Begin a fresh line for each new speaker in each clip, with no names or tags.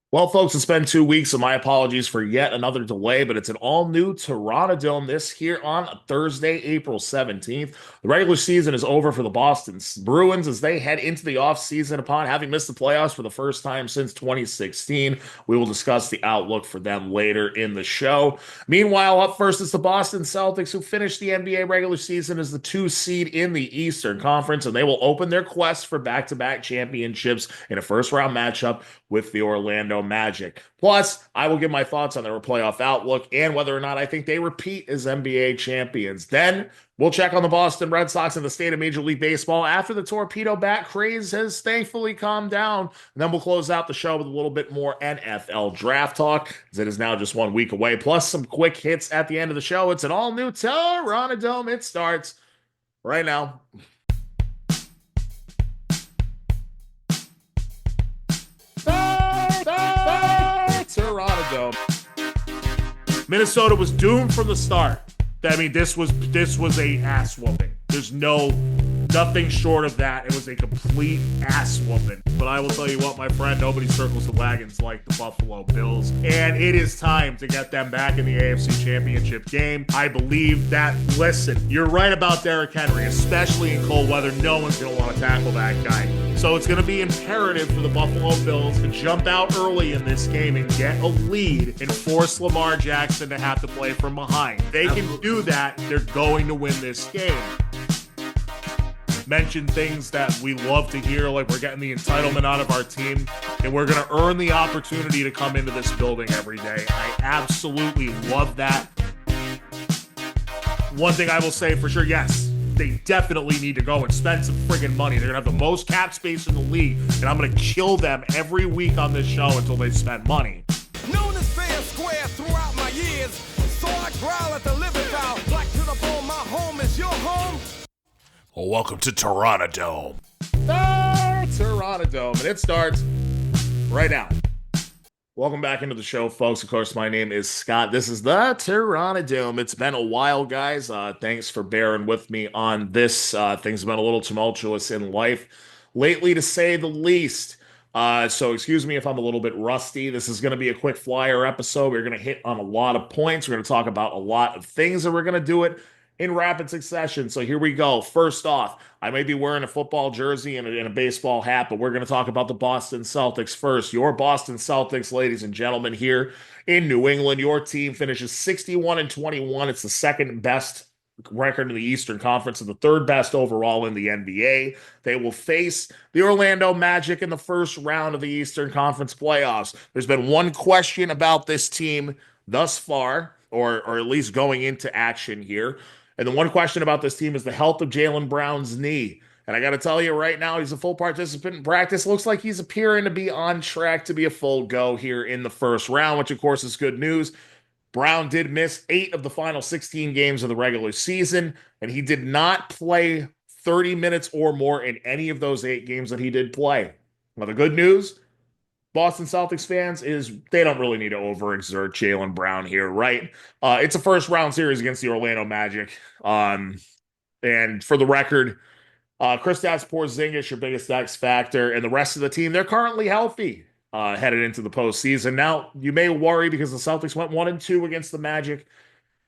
Well, folks, it's been 2 weeks, so my apologies for yet another delay, but it's an all-new Terranadome this here on Thursday, April 17th. The regular season is over for the Boston Bruins as they head into the offseason upon having missed the playoffs for the first time since 2016. We will discuss the outlook for them later in the show. Meanwhile, up first is the Boston Celtics, who finished the NBA regular season as the 2 seed in the Eastern Conference, and they will open their quest for back-to-back championships in a first-round matchup with the Orlando Magic. Plus, I will give my thoughts on their playoff outlook and whether or not I think they repeat as NBA champions. Then we'll check on the Boston Red Sox and the state of Major League Baseball after the torpedo bat craze has thankfully calmed down. And then we'll close out the show with a little bit more NFL draft talk, as it is now just 1 week away, plus some quick hits at the end of the show. It's an all-new Terranadome. It starts right now. Toronto. Minnesota was doomed from the start. I mean, this was a ass whooping. There's nothing short of that. It was a complete ass whooping. But I will tell you what, my friend, nobody circles the wagons like the Buffalo Bills. And it is time to get them back in the AFC Championship game. I believe that, listen, you're right about Derrick Henry, especially in cold weather. No one's going to want to tackle that guy. So it's going to be imperative for the Buffalo Bills to jump out early in this game and get a lead and force Lamar Jackson to have to play from behind. They can do that. They're going to win this game. Mention things that we love to hear, like we're getting the entitlement out of our team, and we're going to earn the opportunity to come into this building every day. I absolutely love that. One thing I will say for sure, yes, they definitely need to go and spend some friggin' money. They're going to have the most cap space in the league, and I'm going to kill them every week on this show until they spend money.
Known as fair and square throughout my years, so I growl at the living foul. Black to the bone, my home is your home.
Well, welcome to Terranadome. Terranadome, and it starts right now. Welcome back into the show, folks. Of course, my name is Scott. This is the Terranadome. It's been a while, guys. Thanks for bearing with me on this. Things have been a little tumultuous in life lately, to say the least. So excuse me if I'm a little bit rusty. This is going to be a quick flyer episode. We're going to hit on a lot of points. We're going to talk about a lot of things, and we're going to do it in rapid succession. So here we go. First off, I may be wearing a football jersey and a baseball hat, but we're going to talk about the Boston Celtics first. Your Boston Celtics, ladies and gentlemen, here in New England. Your team finishes 61-21. It's the second best record in the Eastern Conference and the third best overall in the NBA. They will face the Orlando Magic in the first round of the Eastern Conference playoffs. There's been one question about this team thus far, or at least going into action here. And the one question about this team is the health of Jaylen Brown's knee. And I got to tell you right now, he's a full participant in practice. Looks like he's appearing to be on track to be a full go here in the first round, which of course is good news. Brown did miss 8 of the final 16 games of the regular season, and he did not play 30 minutes or more in any of those 8 games that he did play. Now, the good news, Boston Celtics fans, is they don't really need to overexert Jaylen Brown here, right? It's a first round series against the Orlando Magic. And for the record, Kristaps Porzingis, your biggest X factor, and the rest of the team, they're currently healthy headed into the postseason. Now, you may worry because the Celtics went 1-2 against the Magic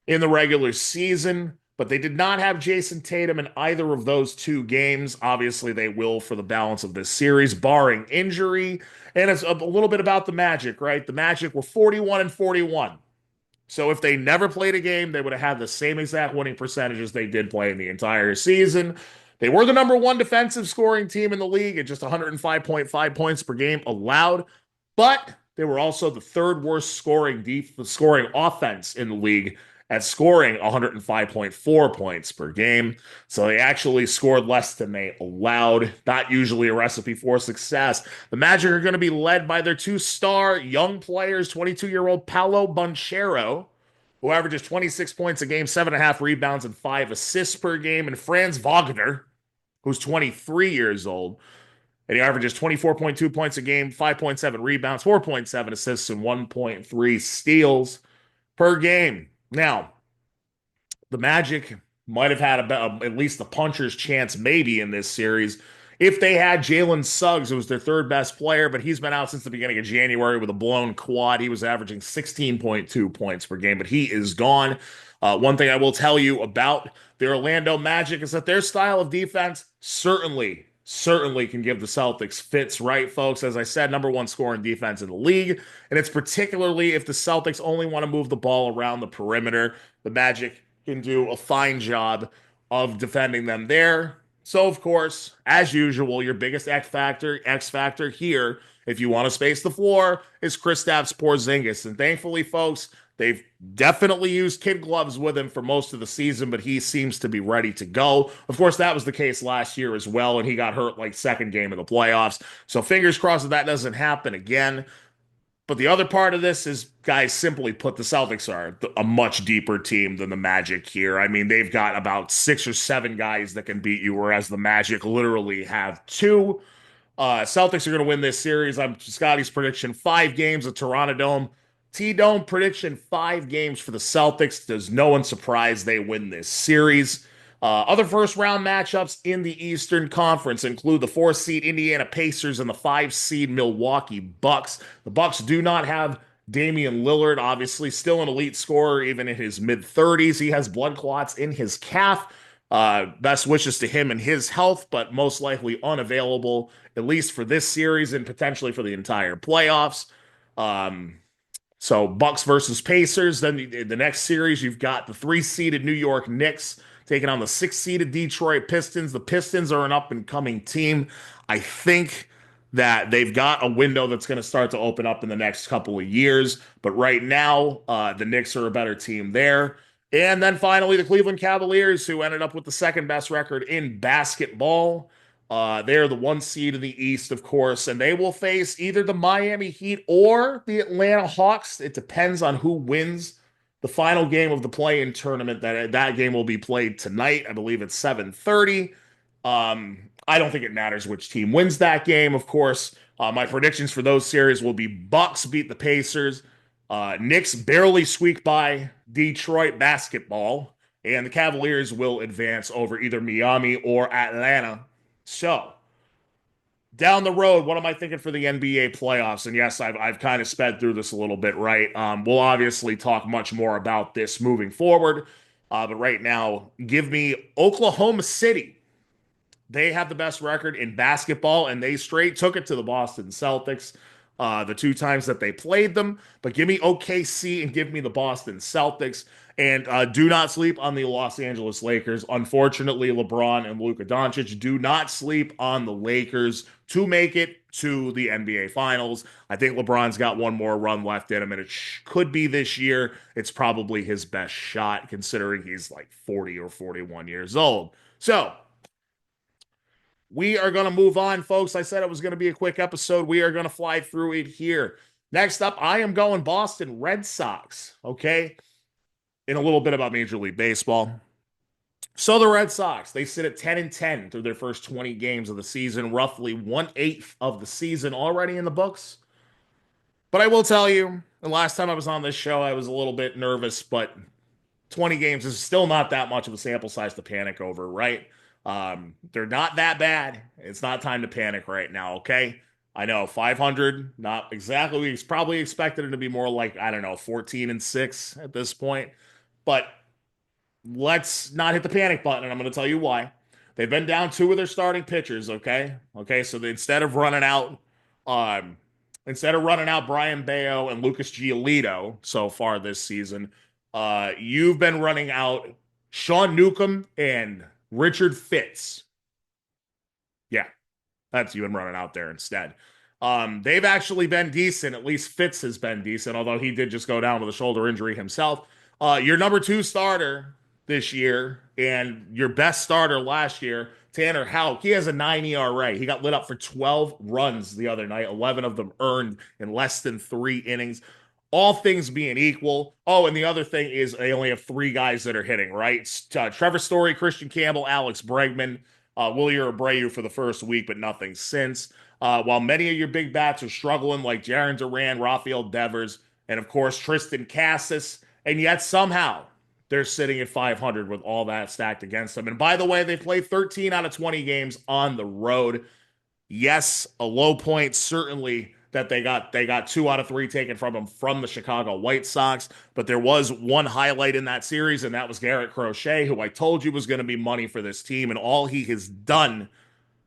in the regular season, but they did not have Jason Tatum in either of those 2 games. Obviously, they will for the balance of this series, barring injury. And it's a little bit about the Magic, right? The Magic were 41-41. So if they never played a game, they would have had the same exact winning percentages they did play in the entire season. They were the number 1 defensive scoring team in the league at just 105.5 points per game allowed, but they were also the third worst scoring offense in the league at scoring 105.4 points per game. So they actually scored less than they allowed. Not usually a recipe for success. The Magic are going to be led by their 2-star young players, 22-year-old Paolo Banchero, who averages 26 points a game, 7.5 rebounds, and 5 assists per game, and Franz Wagner, who's 23 years old, and he averages 24.2 points a game, 5.7 rebounds, 4.7 assists, and 1.3 steals per game. Now, the Magic might have had at least the puncher's chance maybe in this series If they had Jalen Suggs, it was their third best player, but he's been out since the beginning of January with a blown quad. He was averaging 16.2 points per game, but he is gone. One thing I will tell you about the Orlando Magic is that their style of defense certainly can give the Celtics fits, right, folks? As I said, number one scoring defense in the league, and it's particularly if the Celtics only want to move the ball around the perimeter. The Magic can do a fine job of defending them there. So, of course, as usual, your biggest X factor here, if you want to space the floor, is Kristaps Porzingis. And thankfully, folks, they've definitely used kid gloves with him for most of the season, but he seems to be ready to go. Of course, that was the case last year as well, and he got hurt like second game of the playoffs. So fingers crossed that doesn't happen again. But the other part of this is, guys, simply put, the Celtics are a much deeper team than the Magic here. I mean, they've got about 6 or 7 guys that can beat you, whereas the Magic literally have two. Celtics are going to win this series. I'm Scotty's prediction: 5 games at Terranadome. T-Dome prediction: 5 games for the Celtics. Does no one surprised they win this series. Other first round matchups in the Eastern Conference include the 4 seed Indiana Pacers and the 5 seed Milwaukee Bucks. The Bucks do not have Damian Lillard, obviously, still an elite scorer, even in his mid 30s. He has blood clots in his calf. Best wishes to him and his health, but most likely unavailable, at least for this series and potentially for the entire playoffs. Um, so Bucks versus Pacers. Then the next series, you've got the 3 seeded New York Knicks taking on the 6 seeded Detroit Pistons. The Pistons are an up and coming team. I think that they've got a window that's going to start to open up in the next couple of years. But right now, the Knicks are a better team there. And then finally, the Cleveland Cavaliers, who ended up with the second best record in basketball. They're the 1 seed in the East, of course, and they will face either the Miami Heat or the Atlanta Hawks. It depends on who wins the final game of the play-in tournament. That game will be played tonight. I believe it's 7:30. I don't think it matters which team wins that game, of course. My predictions for those series will be Bucks beat the Pacers, Knicks barely squeak by Detroit basketball, and the Cavaliers will advance over either Miami or Atlanta. So, down the road, what am I thinking for the NBA playoffs? And yes, I've kind of sped through this a little bit, right? We'll obviously talk much more about this moving forward. But right now, give me Oklahoma City. They have the best record in basketball, and they straight took it to the Boston Celtics the 2 times that they played them. But give me OKC and give me the Boston Celtics. And do not sleep on the Los Angeles Lakers. Unfortunately, LeBron and Luka Doncic do not sleep on the Lakers to make it to the NBA Finals. I think LeBron's got one more run left in him, and it could be this year. It's probably his best shot, considering he's like 40 or 41 years old. So, we are going to move on, folks. I said it was going to be a quick episode. We are going to fly through it here. Next up, I am going Boston Red Sox, okay? In a little bit about Major League Baseball. So the Red Sox, they sit at 10-10 through their first 20 games of the season, roughly 1/8 of the season already in the books. But I will tell you, the last time I was on this show, I was a little bit nervous, but 20 games is still not that much of a sample size to panic over, right? They're not that bad. It's not time to panic right now, okay? I know 500, not exactly. We probably expected it to be more like, I don't know, 14-6 at this point. But let's not hit the panic button, and I'm going to tell you why. They've been down 2 of their starting pitchers, okay? Okay, so instead of running out Brian Bayo and Lucas Giolito so far this season, you've been running out Sean Newcomb and Richard Fitz. Yeah, that's you been running out there instead. They've actually been decent. At least Fitz has been decent, although he did just go down with a shoulder injury himself. Your number 2 starter this year and your best starter last year, Tanner Houck, he has a 9 ERA. He got lit up for 12 runs the other night, 11 of them earned in less than 3 innings. All things being equal. Oh, and the other thing is they only have 3 guys that are hitting, right? Trevor Story, Christian Campbell, Alex Bregman, Wilyer Abreu for the first week, but nothing since. While many of your big bats are struggling, like Jarren Duran, Rafael Devers, and of course Tristan Cassis, and yet somehow they're sitting at 500 with all that stacked against them. And by the way, they played 13 out of 20 games on the road. Yes, a low point certainly that they got 2 out of 3 taken from him from the Chicago White Sox, but there was one highlight in that series, and that was Garrett Crochet, who I told you was going to be money for this team, and all he has done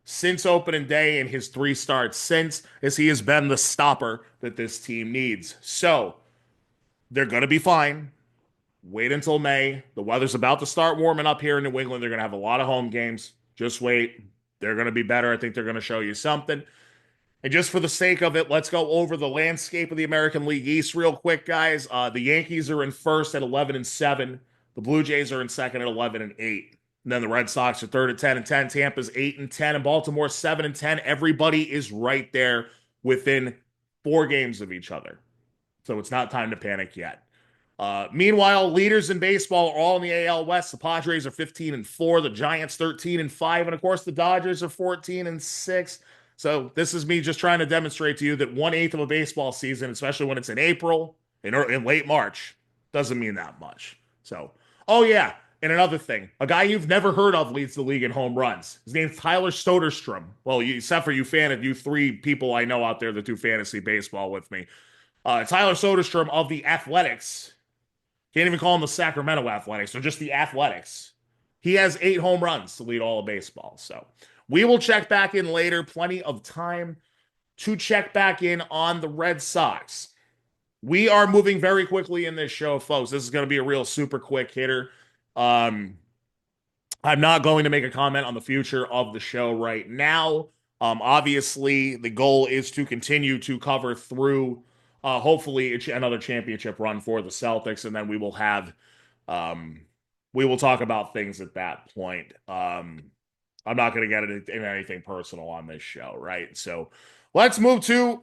since opening day in his 3 starts since is he has been the stopper that this team needs. So they're going to be fine. Wait until May. The weather's about to start warming up here in New England. They're going to have a lot of home games. Just wait. They're going to be better. I think they're going to show you something. And just for the sake of it, let's go over the landscape of the American League East real quick, guys. The Yankees are in first at 11-7. The Blue Jays are in second at 11-8. And then the Red Sox are third at 10-10. Tampa's 8-10, and Baltimore 7-10. Everybody is right there within 4 games of each other. So it's not time to panic yet. Meanwhile, leaders in baseball are all in the AL West. The Padres are 15-4, the Giants 13-5, and of course the Dodgers are 14-6. So this is me just trying to demonstrate to you that 1/8 of a baseball season, especially when it's in April and in late March, doesn't mean that much. So, oh yeah, and another thing, a guy you've never heard of leads the league in home runs. His name's Tyler Soderstrom. Well, except for you 3 people I know out there that do fantasy baseball with me. Tyler Soderstrom of the Athletics. Can't even call them the Sacramento Athletics. They're just the Athletics. He has 8 home runs to lead all of baseball. So we will check back in later. Plenty of time to check back in on the Red Sox. We are moving very quickly in this show, folks. This is going to be a real super quick hitter. I'm not going to make a comment on the future of the show right now. Obviously, the goal is to continue to cover through hopefully another championship run for the Celtics, and then we will talk about things at that point. I'm not going to get into anything personal on this show, right? So let's move to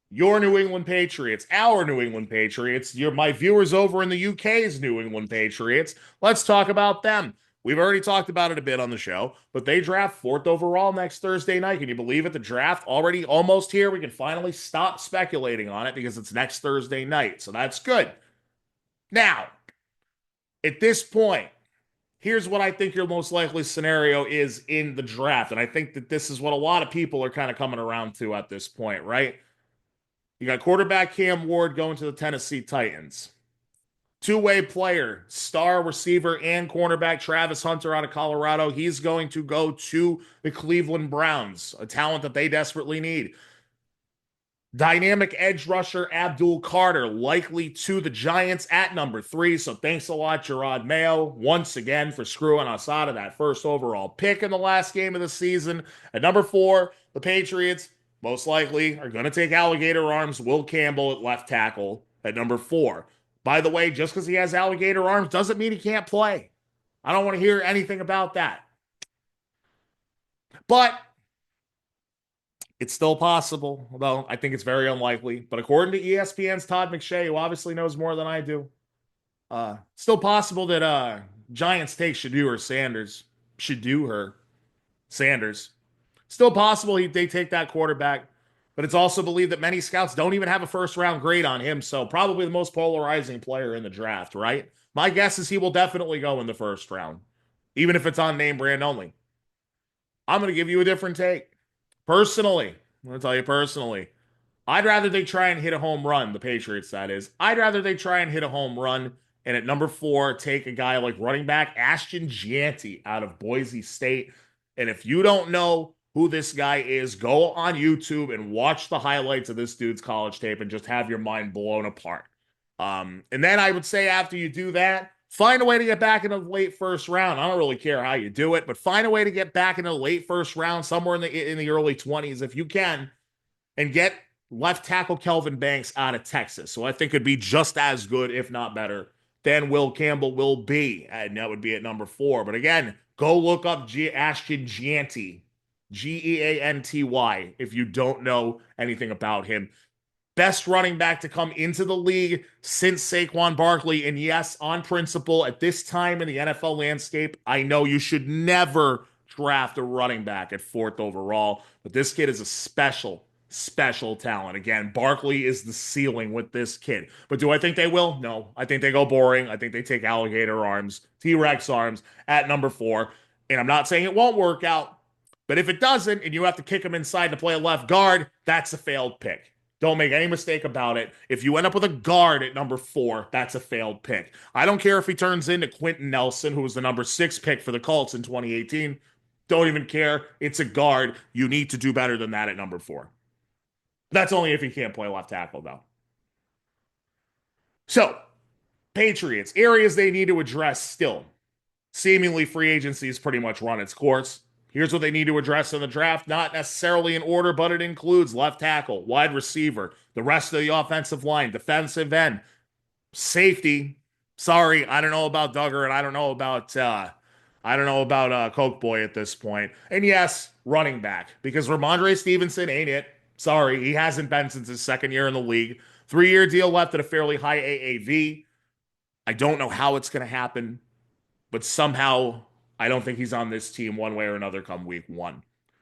your New England Patriots, our New England Patriots, my viewers over in the UK's New England Patriots. Let's talk about them. We've already talked about it a bit on the show, but they draft 4th overall next Thursday night. Can you believe it? The draft already almost here. We can finally stop speculating on it because it's next Thursday night. So that's good. Now, at this point, here's what I think your most likely scenario is in the draft. And I think that this is what a lot of people are kind of coming around to at this point, right? You got quarterback Cam Ward going to the Tennessee Titans. Two-way player, star receiver, and cornerback Travis Hunter out of Colorado. He's going to go to the Cleveland Browns, a talent that they desperately need. Dynamic edge rusher Abdul Carter, likely to the Giants at number 3. So thanks a lot, Gerard Mayo, once again for screwing us out of that 1st overall pick in the last game of the season. At number 4, the Patriots most likely are going to take alligator arms Will Campbell at left tackle at number 4. By the way, just because he has alligator arms doesn't mean he can't play. I don't want to hear anything about that. But it's still possible, although I think it's very unlikely. But according to ESPN's Todd McShay, who obviously knows more than I do, still possible that Giants take Shedeur Sanders. Still possible they take that quarterback. But it's also believed that many scouts don't even have a 1st-round grade on him, so probably the most polarizing player in the draft, right? My guess is he will definitely go in the 1st round, even if it's on name brand only. I'm going to give you a different take. Personally, I'm going to tell you personally, I'd rather they try and hit a home run, the Patriots, that is. I'd rather they try and hit a home run, and at number 4, take a guy like running back Ashton Jeanty out of Boise State. And if you don't know who this guy is, go on YouTube and watch the highlights of this dude's college tape and just have your mind blown apart. And then I would say after you do that, find a way to get back into the late 1st round. I don't really care how you do it, but find a way to get back into the late 1st round, somewhere in the early 20s if you can, and get left tackle Kelvin Banks out of Texas. So I think it'd be just as good, if not better, than Will Campbell will be. And that would be at number 4. But again, go look up Ashton Jeanty. Geanty, if you don't know anything about him. Best running back to come into the league since Saquon Barkley. And yes, on principle, at this time in the NFL landscape, I know you should never draft a running back at 4th overall, but this kid is a special talent. Again, Barkley is the ceiling with this kid. But do I think they will? No. I think they go boring. I think they take alligator arms, T-Rex arms at number 4. And I'm not saying it won't work out. But if it doesn't, and you have to kick him inside to play a left guard, that's a failed pick. Don't make any mistake about it. If you end up with a guard at number 4, that's a failed pick. I don't care if he turns into Quentin Nelson, who was the number 6 pick for the Colts in 2018. Don't even care. It's a guard. You need to do better than that at number 4. That's only if he can't play left tackle, though. So, Patriots, areas they need to address still. Seemingly, free agency has pretty much run its course. Here's what they need to address in the draft, not necessarily in order, but it includes left tackle, wide receiver, the rest of the offensive line, defensive end, safety. Sorry, I don't know about Duggar, and I don't know about Coke Boy at this point. And yes, running back, because Ramondre Stevenson ain't it. Sorry, he hasn't been since his second year in the league. 3-year deal left at a fairly high AAV. I don't know how it's going to happen, but somehow I don't think he's on this team one way or another come week 1.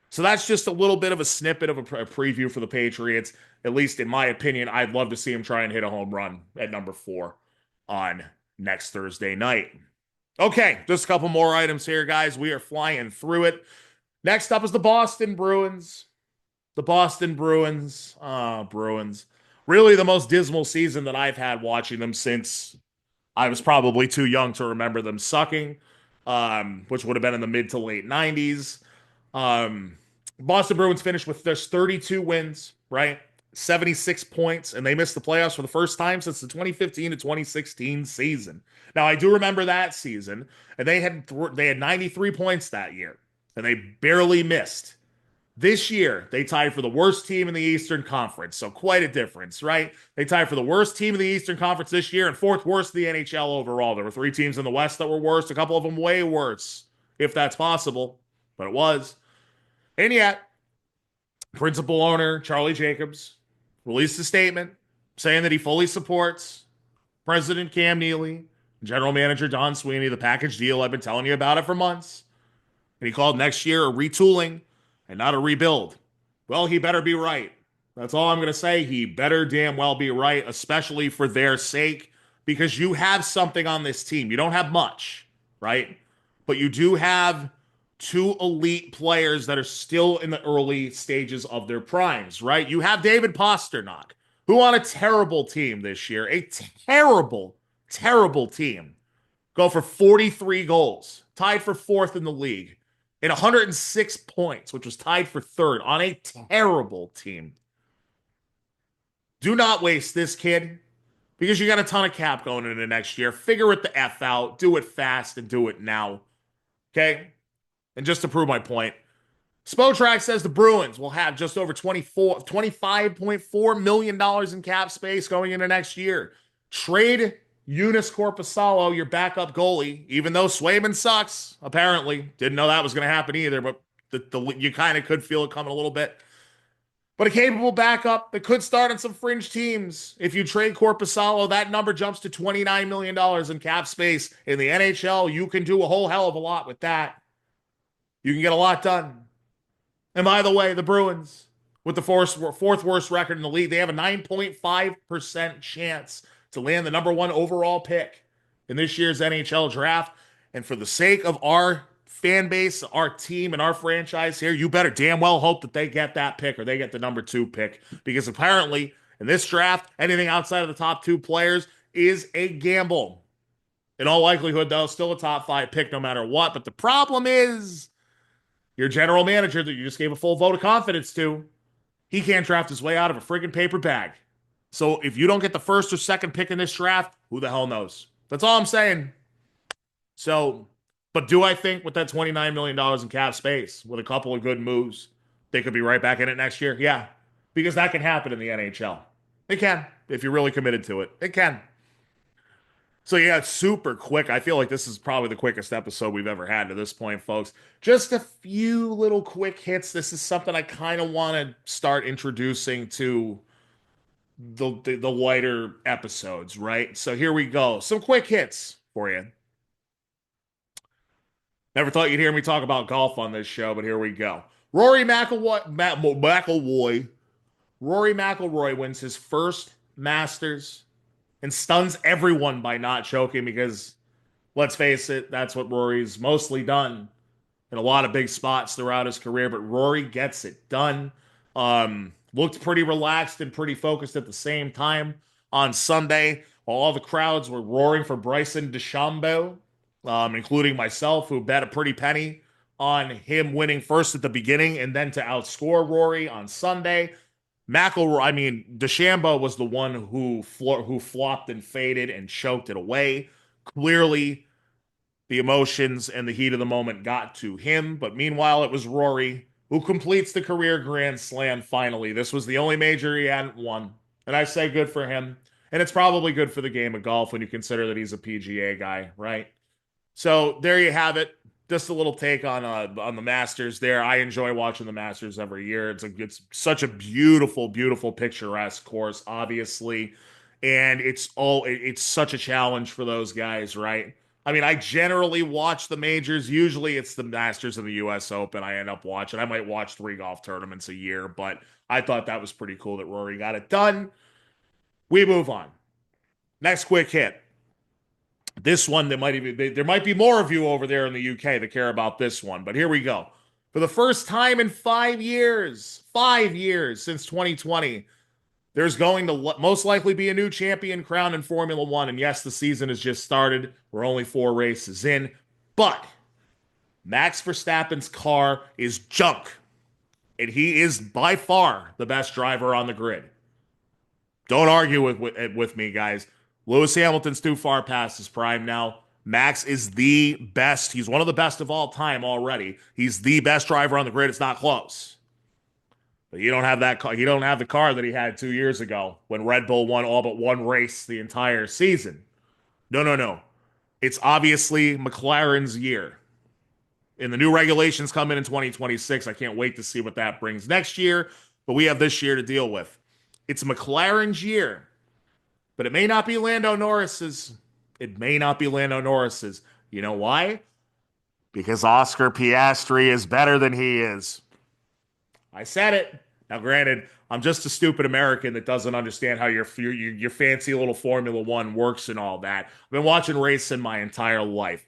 So that's just a little bit of a snippet of a preview for the Patriots. At least in my opinion, I'd love to see him try and hit a home run at number 4 on next Thursday night. Okay, just a couple more items here, guys. We are flying through it. Next up is the Boston Bruins. The Boston Bruins. Bruins. Really the most dismal season that I've had watching them since I was probably too young to remember them sucking, which would have been in the mid to late 90s. Boston Bruins finished with just 32 wins, right? 76 points, and they missed the playoffs for the first time since the 2015 to 2016 season. Now, I do remember that season, and they had 93 points that year, and they barely missed. This year, they tied for the worst team in the Eastern Conference, so quite a difference, right? They tied for the worst team in the Eastern Conference this year and 4th worst in the NHL overall. There were 3 teams in the West that were worse, a couple of them way worse, if that's possible, but it was. And yet, principal owner Charlie Jacobs released a statement saying that he fully supports President Cam Neely, General Manager Don Sweeney, the package deal. I've been telling you about it for months. And he called next year a retooling and not a rebuild. Well, he better be right. That's all I'm going to say. He better damn well be right, especially for their sake, because you have something on this team. You don't have much, right? But you do have 2 elite players that are still in the early stages of their primes, right? You have David Pastrnak, who on a terrible team this year, a terrible, terrible team, go for 43 goals, tied for 4th in the league, and 106 points, which was tied for 3rd on a terrible team. Do not waste this kid, because you got a ton of cap going into next year. Figure it the F out, do it fast, and do it now. Okay? And just to prove my point, Spotrac says the Bruins will have just over $25.4 million in cap space going into next year. Trade Eunice Corpusalo, your backup goalie, even though Swayman sucks, apparently. Didn't know that was going to happen either, but you kind of could feel it coming a little bit. But a capable backup that could start on some fringe teams. If you trade Corpusalo, that number jumps to $29 million in cap space. In the NHL, you can do a whole hell of a lot with that. You can get a lot done. And by the way, the Bruins, with the 4th worst record in the league, they have a 9.5% chance to land the number 1 overall pick in this year's NHL draft. And for the sake of our fan base, our team, and our franchise here, you better damn well hope that they get that pick or they get the number 2 pick. Because apparently, in this draft, anything outside of the top 2 players is a gamble. In all likelihood, though, still a top 5 pick no matter what. But the problem is, your general manager that you just gave a full vote of confidence to, he can't draft his way out of a friggin' paper bag. So if you don't get the 1st or 2nd pick in this draft, who the hell knows? That's all I'm saying. So, but do I think with that $29 million in cap space, with a couple of good moves, they could be right back in it next year? Yeah, because that can happen in the NHL. It can, if you're really committed to it. It can. So yeah, it's super quick. I feel like this is probably the quickest episode we've ever had to this point, folks. Just a few little quick hits. This is something I kind of want to start introducing to the lighter episodes, right? So here we go. Some quick hits for you. Never thought you'd hear me talk about golf on this show, but here we go. Rory McIlroy wins his first Masters and stuns everyone by not choking because, let's face it, that's what Rory's mostly done in a lot of big spots throughout his career, but Rory gets it done. Looked pretty relaxed and pretty focused at the same time on Sunday. All the crowds were roaring for Bryson DeChambeau, including myself, who bet a pretty penny on him winning first at the beginning and then to outscore Rory on Sunday. DeChambeau was the one who flopped and faded and choked it away. Clearly, the emotions and the heat of the moment got to him, but meanwhile, it was Rory who completes the career Grand Slam finally. This was the only major he hadn't won, and I say good for him. And it's probably good for the game of golf when you consider that he's a PGA guy, right? So there you have it. Just a little take on the Masters there. I enjoy watching the Masters every year. It's such a beautiful, beautiful, picturesque course, obviously, and it's such a challenge for those guys, right? I mean, I generally watch the majors. Usually, it's the Masters and the U.S. Open. I end up watching. I might watch 3 golf tournaments a year, but I thought that was pretty cool that Rory got it done. We move on. Next quick hit. This one, there might be more of you over there in the UK that care about this one, but here we go. For the first time in 5 years since 2020, there's going to most likely be a new champion crowned in Formula One. And yes, the season has just started. We're only 4 races in, but Max Verstappen's car is junk, and he is by far the best driver on the grid. Don't argue with me, guys. Lewis Hamilton's too far past his prime now. Max is the best. He's one of the best of all time already. He's the best driver on the grid. It's not close. But you don't have that car. You don't have the car that he had 2 years ago when Red Bull won all but one race the entire season. No, no, no. It's obviously McLaren's year. And the new regulations come in 2026. I can't wait to see what that brings next year. But we have this year to deal with. It's McLaren's year. But it may not be Lando Norris's. It may not be Lando Norris's. You know why? Because Oscar Piastri is better than he is. I said it. Now, granted, I'm just a stupid American that doesn't understand how your fancy little Formula One works and all that. I've been watching racing my entire life.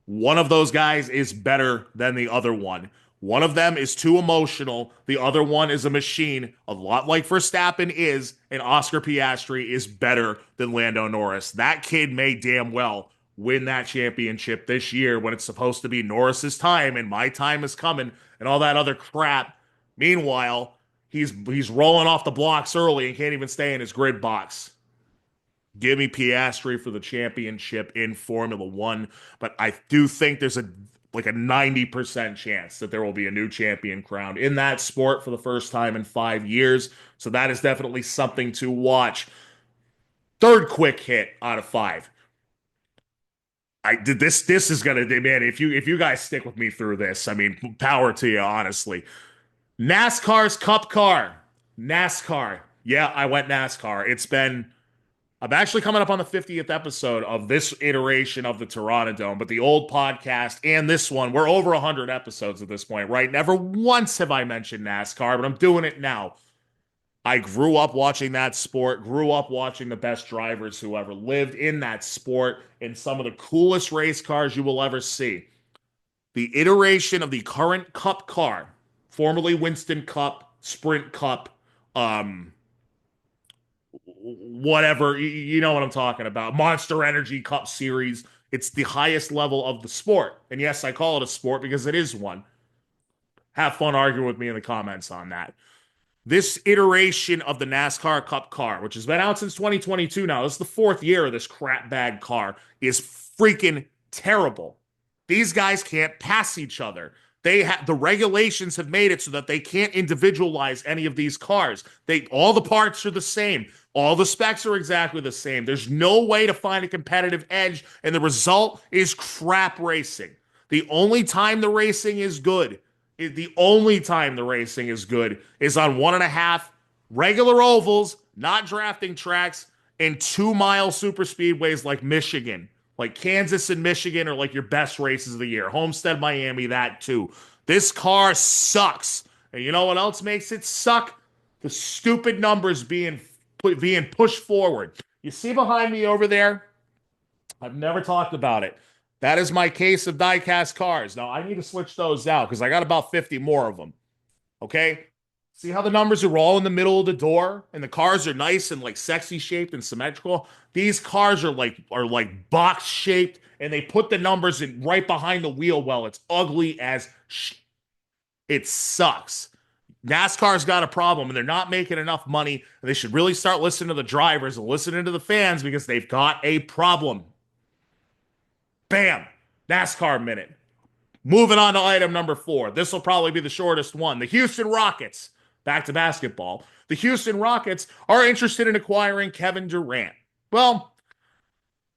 One of those guys is better than the other one. One of them is too emotional. The other one is a machine, a lot like Verstappen is, and Oscar Piastri is better than Lando Norris. That kid may damn well win that championship this year when it's supposed to be Norris's time and my time is coming and all that other crap. Meanwhile, he's rolling off the blocks early and can't even stay in his grid box. Give me Piastri for the championship in Formula One, but I do think there's a 90% chance that there will be a new champion crowned in that sport for the first time in 5 years. So that is definitely something to watch. Third quick hit out of 5. I did this. This is gonna, man. If you guys stick with me through this, I mean, power to you, honestly. NASCAR's Cup car. NASCAR. Yeah, I went NASCAR. I'm actually coming up on the 50th episode of this iteration of the Terranadome, but the old podcast and this one, we're over 100 episodes at this point, right? Never once have I mentioned NASCAR, but I'm doing it now. I grew up watching that sport, grew up watching the best drivers who ever lived in that sport, and some of the coolest race cars you will ever see. The iteration of the current Cup car, formerly Winston Cup, Sprint Cup, whatever, you know what I'm talking about. Monster Energy Cup Series. It's the highest level of the sport. And yes, I call it a sport because it is one. Have fun arguing with me in the comments on that. This iteration of the NASCAR Cup car, which has been out since 2022 now, this is the 4th year of this crap bag car, is freaking terrible. These guys can't pass each other. The regulations have made it so that they can't individualize any of these cars. All the parts are the same. All the specs are exactly the same. There's no way to find a competitive edge, and the result is crap racing. The only time the racing is good is on 1.5 regular ovals, not drafting tracks, and 2-mile super speedways like Michigan. Like Kansas and Michigan are like your best races of the year. Homestead, Miami, that too. This car sucks. And you know what else makes it suck? The stupid numbers being pushed forward. You see behind me over there? I've never talked about it. That is my case of die-cast cars. Now, I need to switch those out because I got about 50 more of them. Okay? See how the numbers are all in the middle of the door and the cars are nice and like sexy shaped and symmetrical? These cars are like box shaped and they put the numbers in right behind the wheel well. It's ugly as it sucks. NASCAR's got a problem and they're not making enough money. And they should really start listening to the drivers and listening to the fans because they've got a problem. Bam. NASCAR minute. Moving on to item number 4. This will probably be the shortest one. The Houston Rockets, back to basketball. The Houston Rockets are interested in acquiring Kevin Durant. Well,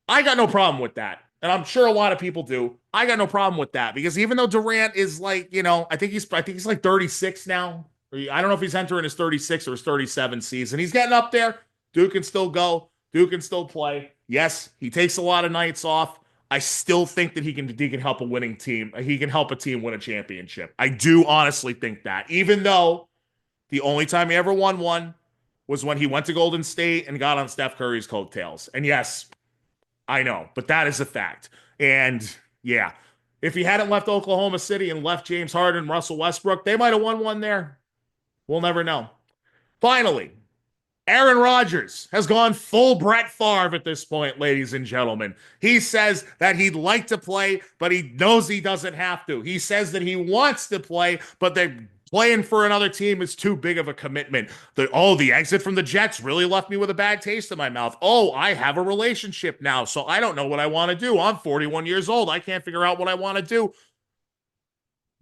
I got no problem with that. And I'm sure a lot of people do. I got no problem with that because even though Durant is like, I think he's like 36 now. I don't know if he's entering his 36 or his 37 season. He's getting up there. Duke can still go. Duke can still play. Yes, he takes a lot of nights off. I still think that he can help a winning team. He can help a team win a championship. I do honestly think that. Even though the only time he ever won one was when he went to Golden State and got on Steph Curry's coattails. And yes, I know, but that is a fact. And yeah, if he hadn't left Oklahoma City and left James Harden and Russell Westbrook, they might have won one there. We'll never know. Finally, Aaron Rodgers has gone full Brett Favre at this point, ladies and gentlemen. He says that he'd like to play, but he knows he doesn't have to. He says that he wants to play, but playing for another team is too big of a commitment. The exit from the Jets really left me with a bad taste in my mouth. Oh, I have a relationship now, so I don't know what I want to do. I'm 41 years old. I can't figure out what I want to do.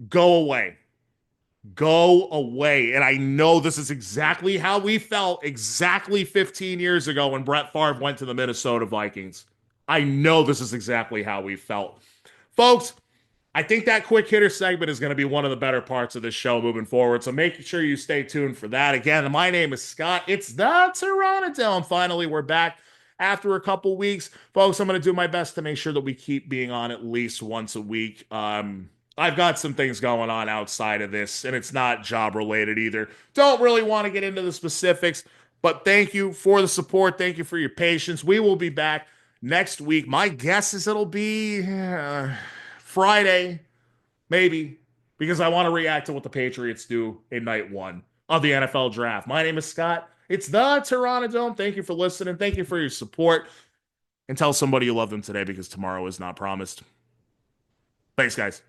Go away. Go away. And I know this is exactly how we felt exactly 15 years ago when Brett Favre went to the Minnesota Vikings. I know this is exactly how we felt. Folks, I think that quick hitter segment is going to be one of the better parts of this show moving forward. So make sure you stay tuned for that. Again, my name is Scott. It's the Terranadome. Finally, we're back after a couple weeks. Folks, I'm going to do my best to make sure that we keep being on at least once a week. I've got some things going on outside of this, and it's not job related either. Don't really want to get into the specifics, but thank you for the support. Thank you for your patience. We will be back next week. My guess is it'll be Friday, maybe, because I want to react to what the Patriots do in night 1 of the NFL draft. My name is Scott. It's the Terranadome. Thank you for listening. Thank you for your support. And tell somebody you love them today because tomorrow is not promised. Thanks, guys.